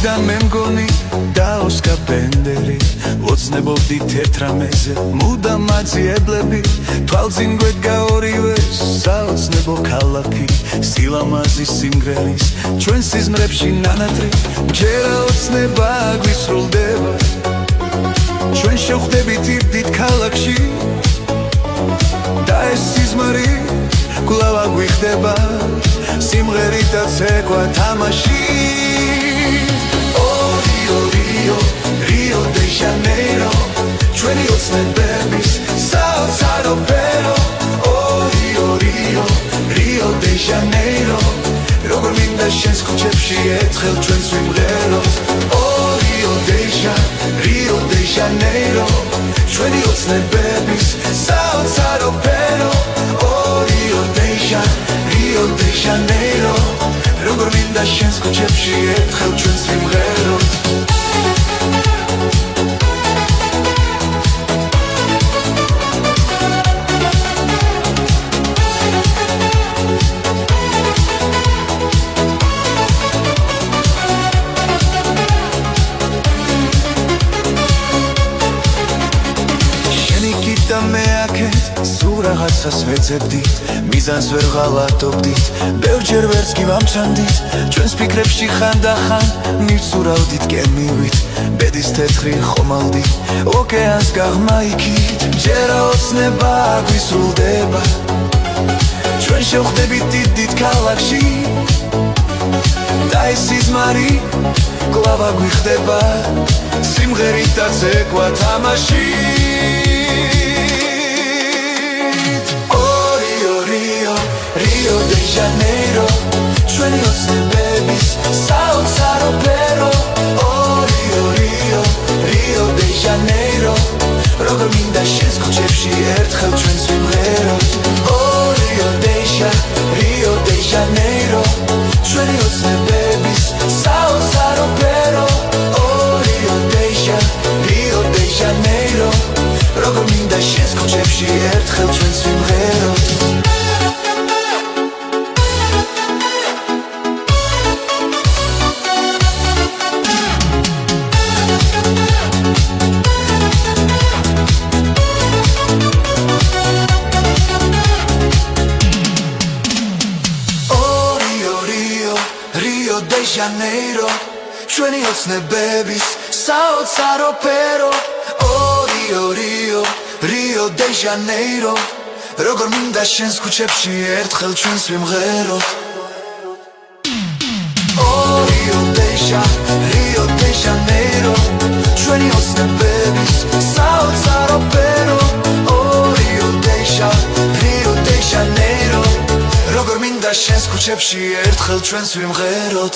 მაშინდან მე მგონი დაოსკა ბენდერი ოცნებობდით ერთ რამეზე მუდამ მაძიებლები თვალწინ გვედგა ორივე საოცნებო ქალაქი სილამაზის სიმღერის ჩვენ სიზმრებში ნანატრი ჯერა ოცნება გვისრულდება ჩვენ შევხვდებით ირდით ქალაქში და ეს სიზმარი კვლავ აგვიხდება სიმღერითაც ეკვა თამაში Rio de Janeiro ჩვენი ოცნებების საოცარო პერო Rio de Janeiro როგორ მინდა შენს ქუჩებში ერთხელ ჩვენს ვიმღეროთ Rio de Janeiro ჩვენი ოცნებების საოცარო პერო Rio de Janeiro როგორ მინდა შენს ქუჩებში ერთხელ ჩვენს ვიმღეროთ და მე აქეთ სულ რაღაცას ვეძებდით მიზანს ვერ ღალატობდით ბევრჯერ ვერც კი ვამჩამდით ჩვენს ფიქრებში ხანდახან მივცურავდით კენმივით ბედის თეთრი ხომალდი ოკეანს გაღმა იქით ჯერა ოცნება გვისრულდება ჩვენ შევხვდებით დიდ ქალაქში და ეს სიზმარი კვლავ აგვიხდება სიმღერითაც ეკვა თამაში Rio de Janeiro ჩვენი ოცნებების საოცარო პერო Rio de Janeiro როგორ მინდა შენს ქუჩებში ერთხელ ჩვენს ვიმღეროთ Rio de Janeiro ჩვენი ოცნებების საოცარო პერო Rio de Janeiro როგორ მინდა შენს ქუჩებში ერთხელ ჩვენს ვიმღეროთ Rio de Janeiro ჩვენი ოცნებების საოცარო პერო Rio de Janeiro როგორ მინდა შენს ქუჩებში ერთხელ ჩვენს ვიმღეროთ Rio de Janeiro ჩვენი ოცნებების საოცარო პერო Rio de Janeiro როგორ მინდა შენს ქუჩებში ერთხელ ჩვენს ვიმღეროთ